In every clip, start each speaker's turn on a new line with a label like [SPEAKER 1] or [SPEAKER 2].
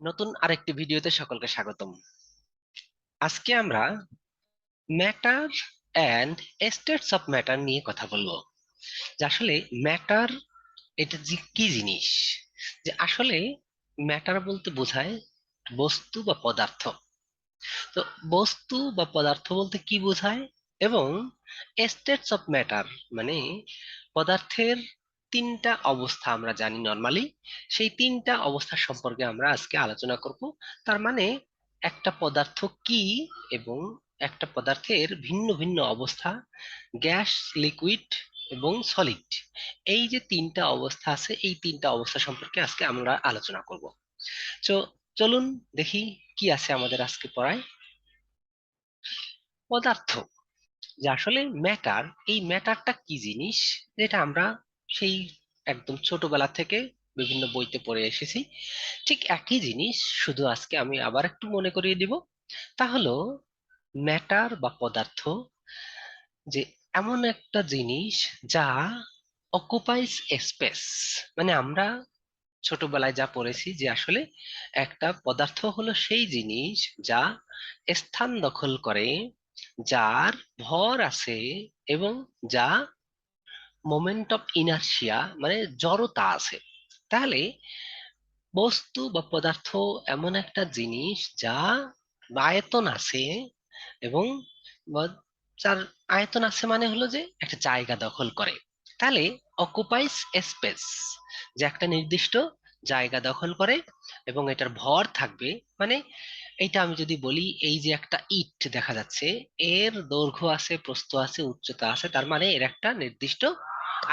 [SPEAKER 1] নতুন আরেকটি ভিডিওতে সকলকে স্বাগতম। আজকে আমরা matter and states of matter নিয়ে কথা বলবো। যে আসলে ম্যাটার এটা যে কি জিনিস, যে আসলে ম্যাটার বলতে বোঝায় বস্তু বা পদার্থ। তো বস্তু বা পদার্থ বলতে কি বোঝায়, এবং স্টেটস অফ ম্যাটার মানে পদার্থের তিনটা অবস্থা আমরা জানি নর্মালি, সেই তিনটা অবস্থা সম্পর্কে আমরা আজকে আলোচনা করব। তার মানে একটা পদার্থ কি, এবং একটা পদার্থের ভিন্ন ভিন্ন অবস্থা, গ্যাস, লিকুইড এবং সলিড, এই যে তিনটা অবস্থা আছে, এই তিনটা অবস্থা সম্পর্কে আজকে আমরা আলোচনা করব। তো চলুন দেখি কি আছে আমাদের আজকে পড়ায়। পদার্থ, যে আসলে ম্যাটার, এই ম্যাটারটা কি জিনিস, যেটা আমরা সেই একদম ছোটবেলা থেকে বিভিন্ন বইতে পড়ে এসেছি, ঠিক একই জিনিস, শুধু আজকে আমি আবার একটু মনে করিয়ে দিব। তা হলো ম্যাটার বা পদার্থ যে এমন একটা জিনিস যা অকুপাইজ স্পেস। মানে আমরা ছোটবেলায় যা পড়েছি যে আসলে একটা পদার্থ হলো সেই জিনিস যা স্থান দখল করে, যার ভর আছে, এবং যা মোমেন্ট অফ ইনার্শিয়া মানে জড়তা আছে। তাহলে বস্তু বা পদার্থ এমন একটা জিনিস যা আয়তন আছে, এবং বা- যার আয়তন আছে মানে হলো যে একটা জায়গা দখল করে। তাহলে অকুপাইস স্পেস, যে একটা নির্দিষ্ট জায়গা দখল করে এবং এটার ভর থাকবে। মানে এইটা আমি যদি বলি, এই যে একটা ইট দেখা যাচ্ছে, এর দৈর্ঘ্য আছে, প্রস্থ আছে, উচ্চতা আছে, তার মানে এর একটা নির্দিষ্ট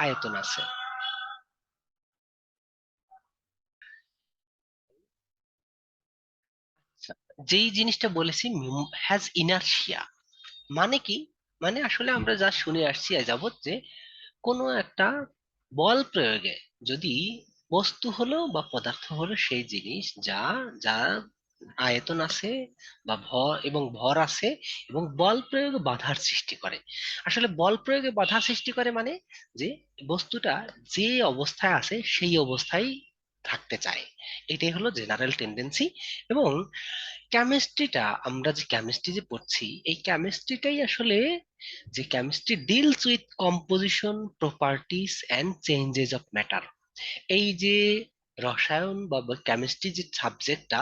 [SPEAKER 1] আয়তন আছে। আচ্ছা, যেই জিনিসটা বলেছি হ্যাজ ইনার্শিয়া, মানে কি, মানে আসলে আমরা যা শুনে আসছি আজ যাবত, যে কোনো একটা বল প্রয়োগে যদি বস্তু হলো বা পদার্থ হলো সেই জিনিস যা যা আয়তন আছে বা ভর এবং ভর আছে, এবং বল প্রয়োগে বাধার সৃষ্টি করে। আসলে বল প্রয়োগে বাধার সৃষ্টি করে মানে যে বস্তুটা যে অবস্থায় আছে সেই অবস্থায় থাকতে চায়। এটাই হলো জেনারেল টেন্ডেন্সি। এবং কেমিস্ট্রিটা, আমরা যে কেমিস্ট্রি যে পড়ছি, এই কেমিস্ট্রিটাই আসলে, যে chemistry deals with composition, properties and changes of matter. এই যে রসায়ন বা কেমিস্ট্রি যে সাবজেক্টটা,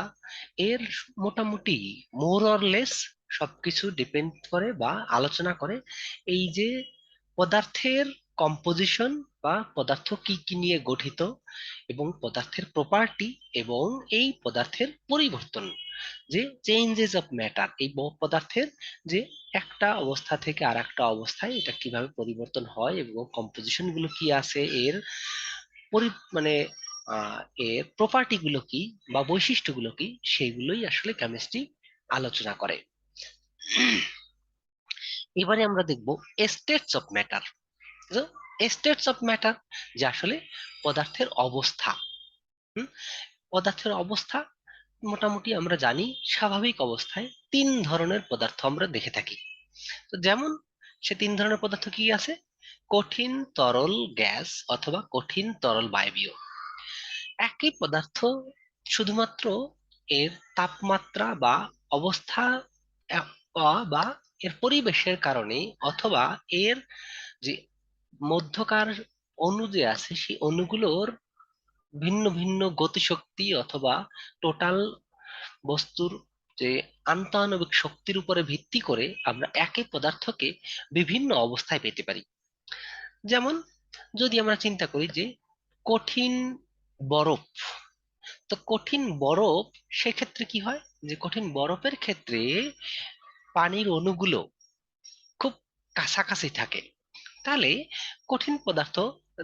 [SPEAKER 1] এর মোটামুটি মোর অর লেস সবকিছু ডিপেন্ড করে বা আলোচনা করে এই যে পদার্থের কম্পোজিশন, বা পদার্থ কি কি নিয়ে গঠিত, এবং পদার্থের প্রপার্টি, এবং এই পদার্থের পরিবর্তন, যে চেঞ্জেস অফ ম্যাটার, এই পদার্থের যে একটা অবস্থা থেকে আর একটা অবস্থায় এটা কিভাবে পরিবর্তন হয়, এবং কম্পোজিশন গুলো কি আছে, এর পরি মানে আহ, এর প্রপার্টি গুলো কি বা বৈশিষ্ট্য গুলো কি, সেগুলোই আসলে কেমিস্ট্রি আলোচনা করে। এবারে আমরা দেখব states of matter. States of matter, যে আসলে পদার্থের অবস্থা। হুম, পদার্থের অবস্থা মোটামুটি আমরা জানি, স্বাভাবিক অবস্থায় তিন ধরনের পদার্থ আমরা দেখে থাকি। তো যেমন সে তিন ধরনের পদার্থ কি আছে: কঠিন, তরল, গ্যাস, অথবা কঠিন, তরল, বায়বীয়। একই পদার্থ, শুধুমাত্র এর তাপমাত্রা বা অবস্থা বা এর পরিবেশের কারণে, অথবা এর যে মধ্যকার অণু যে আছে, সেই অণুগুলোর ভিন্ন ভিন্ন গতিশক্তি, অথবা টোটাল বস্তুর যে আন্তঃআণবিক শক্তির উপরে ভিত্তি করে আমরা একই পদার্থকে বিভিন্ন অবস্থায় পেতে পারি। যেমন যদি আমরা চিন্তা করি যে কঠিন বরফ, তো কঠিন বরফ, সেক্ষেত্রে কি হয়, যে কঠিন বরফের ক্ষেত্রে পানির অণুগুলো খুব কাছাকাছি থাকে। তাহলে কঠিন পদার্থ,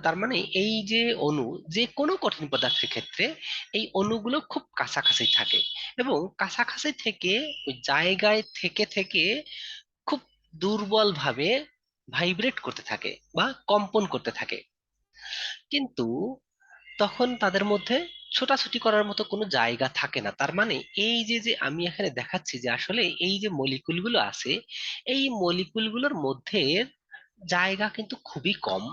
[SPEAKER 1] তার মানে এই যে অণু, যে কোনো কঠিন পদার্থের ক্ষেত্রে এই অণুগুলো খুব কাছাকাছি থাকে, এবং কাছাকাছি থেকে ওই জায়গায় থেকে থেকে খুব দুর্বল ভাবে ভাইব্রেট করতে থাকে বা কম্পন করতে থাকে। কিন্তু তখন তাদের মধ্যে ছোটাছুটি করার মতো কোনো জায়গা থাকে না। তার মানে এই যে যে আমি এখানে দেখাচ্ছি যে আসলে এই যে মলিকুলগুলো আছে, এই মলিকুলগুলোর মধ্যে জায়গা কিন্তু খুবই কম,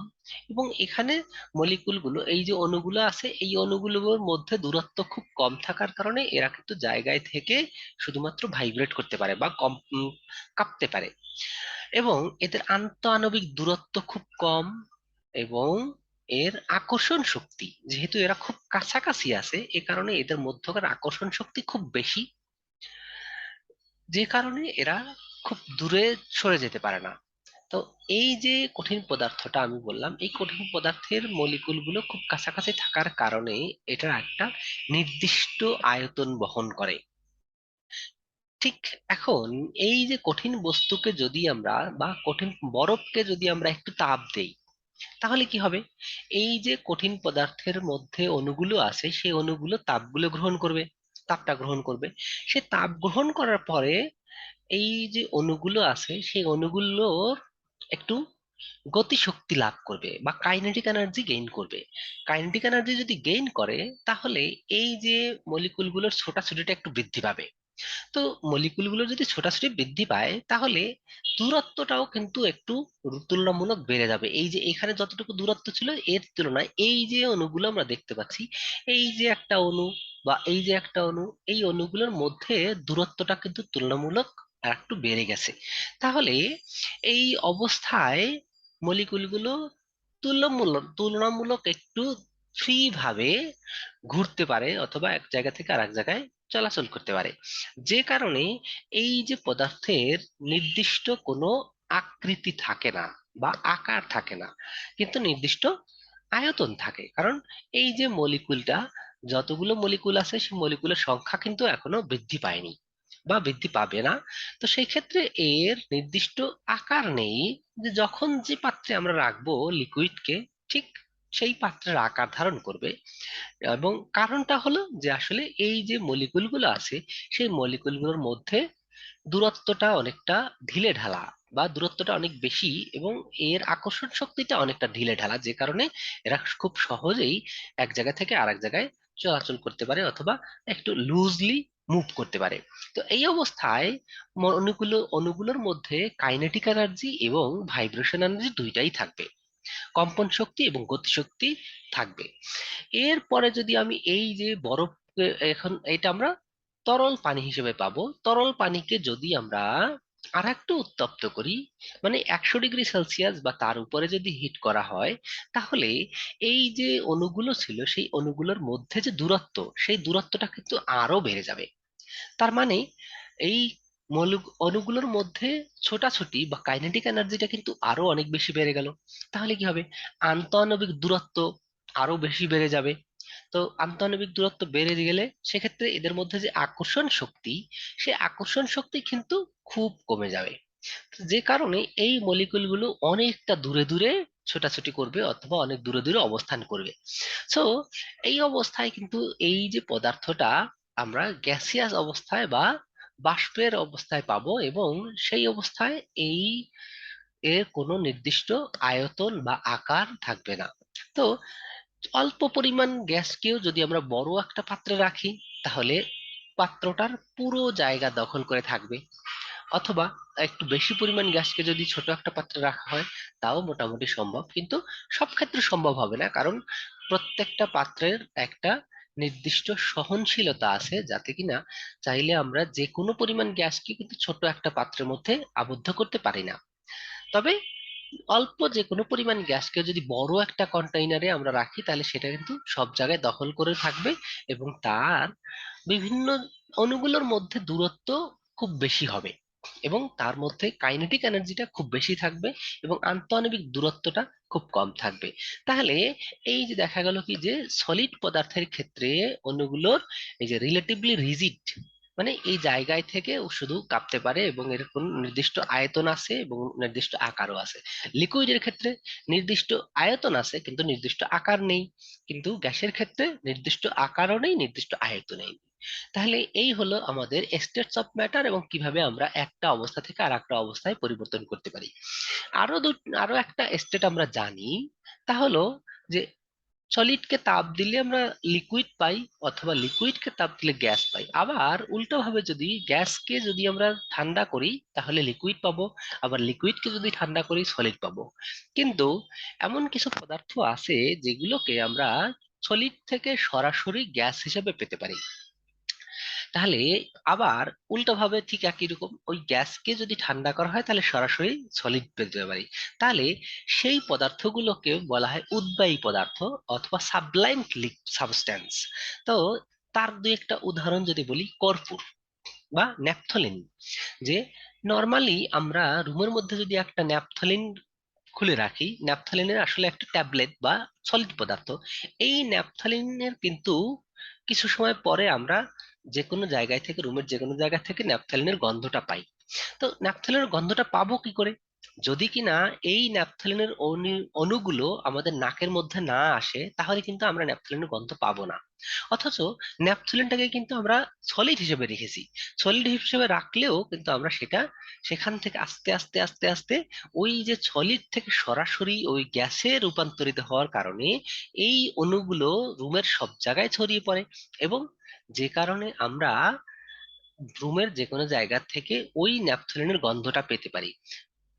[SPEAKER 1] এবং এখানে মলিকুলগুলো, এই যে অণুগুলো আছে, এই অণুগুলোর মধ্যে দূরত্ব খুব কম থাকার কারণে এরা কিন্তু জায়গায় থেকে শুধুমাত্র ভাইব্রেট করতে পারে বা কম কাঁপতে পারে। এবং এদের আন্তঃআণবিক দূরত্ব খুব কম, এবং এর আকর্ষণ শক্তি, যেহেতু এরা খুব কাছাকাছি আছে, এ কারণে এদের মধ্যকার আকর্ষণ শক্তি খুব বেশি, যে কারণে এরা খুব দূরে সরে যেতে পারে না। তো এই যে কঠিন পদার্থটা আমি বললাম, এই কঠিন পদার্থের মলিকুলগুলো খুব কাছাকাছি থাকার কারণে এটা একটা নির্দিষ্ট আয়তন বহন করে। ঠিক এখন এই যে কঠিন বস্তুকে যদি আমরা, বা কঠিন বরফকে যদি আমরা একটু তাপ দেই, তাহলে কি হবে? এই যে কঠিন পদার্থের মধ্যে অণুগুলো আছে, সেই অণুগুলো তাপগুলো গ্রহণ করবে, তাপটা গ্রহণ করবে। সে তাপ গ্রহণ করার পরে এই যে অণুগুলো আছে, সেই অণুগুলোর একটু গতিশক্তি লাভ করবে বা কাইনেটিক এনার্জি গেইন করবে। কাইনেটিক এনার্জি যদি গেইন করে, তাহলে এই যে মলিকুলগুলোর ছোটাছুটিটা একটু বৃদ্ধি পাবে। তো মলিকুলগুলো যদি ছোটাছুটি বৃদ্ধি পায়, তাহলে দূরত্বটাও কিন্তু একটু তুলনামূলক বেড়ে যাবে। এই যে এখানে যতটুকু দূরত্ব ছিল, এর তুলনায় এই যে অণুগুলো আমরা দেখতে পাচ্ছি, এই যে একটা অণু বা এই যে একটা অণু, এই অণুগুলোর মধ্যে দূরত্বটা কিন্তু তুলনামূলক আর একটু বেড়ে গেছে। তাহলে এই অবস্থায় মলিকুলগুলো তুলনামূলক একটু ফ্রি ভাবে ঘুরতে পারে, অথবা এক জায়গা থেকে আরেক জায়গায় চলাচল করতে পারে। যে কারণে এই যে পদার্থের নির্দিষ্ট কোনো আকৃতি থাকে না বা আকার থাকে না, কিন্তু নির্দিষ্ট আয়তন থাকে। কারণ এই যে মলিকুলটা, যতগুলো মলিকুল আছে, সেই মলিকুলের সংখ্যা কিন্তু এখনো বৃদ্ধি পায়নি বা বৃদ্ধি পাবে না। তো সেই ক্ষেত্রে এর নির্দিষ্ট আকার নেই, যে যখন যে পাত্রে আমরা রাখবো লিকুইডকে, ঠিক সেই পাত্রের আকার ধারণ করবে। এবং কারণটা হলো যে আসলে এই যে মলিকুলগুলো আছে, সেই মলিকুলগুলোর মধ্যে দূরত্বটা অনেকটা ঢিলে ঢালা, বা দূরত্বটা অনেক বেশি, এবং এর আকর্ষণ শক্তিটা অনেকটা ঢিলে ঢালা, যে কারণে এরা খুব সহজেই এক জায়গা থেকে আরেক জায়গায় চলাচল করতে পারে, অথবা একটু লুজলি মুভ করতে পারে। তো এই অবস্থায় অণুগুলোর মধ্যে কাইনেটিক এনার্জি এবং ভাইব্রেশন এনার্জি দুইটাই থাকবে, কম্পন শক্তি এবং গতিশক্তি থাকবে। এরপরে যদি আমি এই যে বরফ, এখন এটা আমরা তরল পানি হিসেবে পাবো। তরল পানিকে যদি আমরা আর একটু উত্তপ্ত করি, মানে 100 ডিগ্রি সেলসিয়াস বা তার উপরে যদি হিট করা হয়, তাহলে এই যে অণুগুলো ছিল, সেই অণুগুলোর মধ্যে যে দূরত্ব, সেই দূরত্বটা কিন্তু আরো বেড়ে যাবে। তার মানে এই অণুগুলোর মধ্যে ছোটাছুটি বা কাইনেটিক এনার্জিটা কিন্তু আরো অনেক বেশি বেড়ে গেল। তাহলে কি হবে? আন্তঃআণবিক দূরত্ব আরো বেশি বেড়ে যাবে। তো আন্তঃআণবিক দূরত্ব বেড়ে গেলে সেক্ষেত্রে এদের মধ্যে যে আকর্ষণ শক্তি, সে আকর্ষণ শক্তি কিন্তু খুব কমে যাবে। যে কারণে এই মলিকুলগুলো অনেকটা দূরে দূরে ছোটাছুটি করবে, অথবা অনেক দূরে দূরে অবস্থান করবে। সো এই অবস্থায় কিন্তু এই যে পদার্থটা আমরা গ্যাসিয়াস অবস্থায় বা বাষ্পের অবস্থায় পাবো, এবং সেই অবস্থায় এই এর কোনো নির্দিষ্ট আয়তন বা আকার থাকবে না। তো অল্প পরিমাণ গ্যাসকেও যদি আমরা বড় একটা পাত্রে রাখি, তাহলে পাত্রটার পুরো জায়গা দখল করে থাকবে। অথবা একটু বেশি পরিমাণ গ্যাসকে যদি ছোট একটা পাত্রে রাখা হয়, তাও মোটামুটি সম্ভব, কিন্তু সব ক্ষেত্রে সম্ভব হবে না। কারণ প্রত্যেকটা পাত্রের একটা নির্দিষ্ট সহনশীলতা আছে, যাতে কিনা চাইলে আমরা যে কোনো পরিমাণ গ্যাসকে কিন্তু ছোট একটা পাত্রের মধ্যে আবদ্ধ করতে পারি না। তবে অল্প যে কোনো পরিমাণ গ্যাসকে যদি বড় একটা কন্টেইনারে আমরা রাখি, তাহলে সেটা কিন্তু সব জায়গায় দখল করে থাকবে, এবং তার বিভিন্ন অণুগুলোর মধ্যে দূরত্ব খুব বেশি হবে, এবং তার মধ্যে কাইনেটিক এনার্জিটা খুব বেশি থাকবে, এবং আন্তঃআণবিক দূরত্বটা খুব কম থাকবে। তাহলে এই যে দেখা গেল কি, যে সলিড পদার্থের ক্ষেত্রে অণুগুলোর এই যে রিলেটিভলি রিজিড, মানে এই জায়গায় থেকে ও শুধু কাঁপতে পারে, এবং এর কোন নির্দিষ্ট আয়তন আছে এবং নির্দিষ্ট আকারও আছে। লিকুইডের ক্ষেত্রে নির্দিষ্ট আয়তন আছে কিন্তু নির্দিষ্ট আকার নেই, কিন্তু গ্যাসের ক্ষেত্রে নির্দিষ্ট আকারও নেই, নির্দিষ্ট আয়তন নেই। তাহলে এই হলো আমাদের স্টেটস অফ ম্যাটার, এবং কিভাবে আমরা একটা অবস্থা থেকে আর একটা অবস্থায় পরিবর্তন করতে পারি। আরো একটা স্টেট আমরা জানি, তা হলো যে সলিডকে তাপ দিলে আমরা লিকুইড পাই, অথবা লিকুইডকে তাপ দিলে গ্যাস পাই। আবার উল্টো ভাবে যদি গ্যাসকে যদি আমরা ঠান্ডা করি তাহলে লিকুইড পাবো, আবার লিকুইডকে যদি ঠান্ডা করি সলিড পাবো। কিন্তু এমন কিছু পদার্থ আছে যেগুলোকে আমরা সলিড থেকে সরাসরি গ্যাস হিসেবে পেতে পারি। তাহলে আবার উল্টো ভাবে ঠিক একই রকম ওই গ্যাসকে যদি ঠান্ডা করা হয় তাহলে সরাসরি সলিড পেতে পারি। তাহলে সেই পদার্থগুলোকে বলা হয় উদ্বায়ী পদার্থ অথবা সাবলাইম সাবস্ট্যান্স। তো তার দুই একটা উদাহরণ যদি বলি, কর্পূর বা ন্যাপথলিন। যে নর্মালি আমরা রুমের মধ্যে যদি একটা ন্যাপথলিন খুলে রাখি, ন্যাপথলিনের আসলে একটা ট্যাবলেট বা সলিড পদার্থ। এই ন্যাপথলিনের কিন্তু কিছু সময় পরে আমরা যে কোনো জায়গায় থেকে, রুমের যে কোনো জায়গা থেকে ন্যাপথলিনের গন্ধটা পাই। তো ন্যাপথলিনের গন্ধটা পাবো কি করে? যদি কিনা এই ন্যাপথলিনের অণুগুলো আমাদের নাকের মধ্যে না আসে তাহলে কিন্তু আমরা ন্যাপথলিনের গন্ধ পাবো না। অথচ ন্যাপথলিনটাকে কিন্তু আমরা সলিড হিসেবে রেখেছি। সলিড হিসেবে রাখলেও কিন্তু আমরা সেটা সেখান থেকে আস্তে আস্তে আস্তে আস্তে ওই যে সলিড থেকে সরাসরি ওই গ্যাসে রূপান্তরিত হওয়ার কারণে এই অণুগুলো রুমের সব জায়গায় ছড়িয়ে পড়ে, এবং যে কারণে আমরা রুমের যে কোনো জায়গা থেকে ওই ন্যাপথলিনের গন্ধটা পেতে পারি।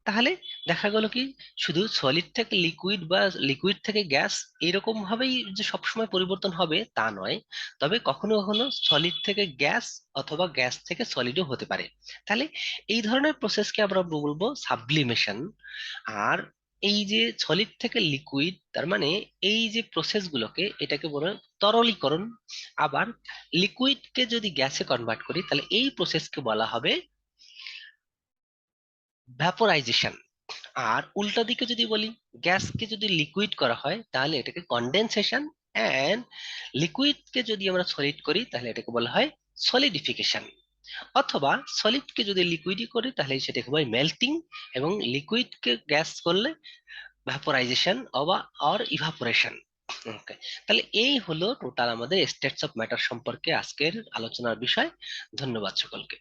[SPEAKER 1] তাহলে দেখা গেল কি, শুধু সলিড থেকে লিকুইড বা লিকুইড থেকে গ্যাস এরকম ভাবেই যে সবসময় পরিবর্তন হবে তা নয়, তবে কখনো কখনো সলিড থেকে গ্যাস অথবা গ্যাস থেকে সলিডও হতে পারে। তাহলে এই ধরনের প্রসেসকে আমরা বলবো সাবলিমেশন। আর এই যে সলিড থেকে লিকুইড, তার মানে এই যে প্রসেস গুলোকে এটাকে বলে তরলীকরণ। আবার লিকুইডকে যদি গ্যাসে কনভার্ট করি তাহলে এই প্রসেসকে বলা হবে ভ্যাপোরাইজেশন। আর উল্টা দিকে যদি বলি, গ্যাসকে যদি লিকুইড করা হয় তাহলে এটাকে কন্ডেনসেশন, এন্ড লিকুইডকে যদি আমরা সলিড করি তাহলে এটাকে বলা হয় সলিডিফিকেশন। অথবা সলিডকে যদি লিকুইডই করি তাহলে সেটাকে বলা হয় মেল্টিং, এবং লিকুইডকে গ্যাস করলে ভ্যাপোরাইজেশন অবা অর ইভাপোরেশন। ওকে, তাহলে এই হলো টোটাল আমাদের স্টেটস অফ ম্যাটার সম্পর্কে আজকের আলোচনার বিষয়। ধন্যবাদ সকলকে।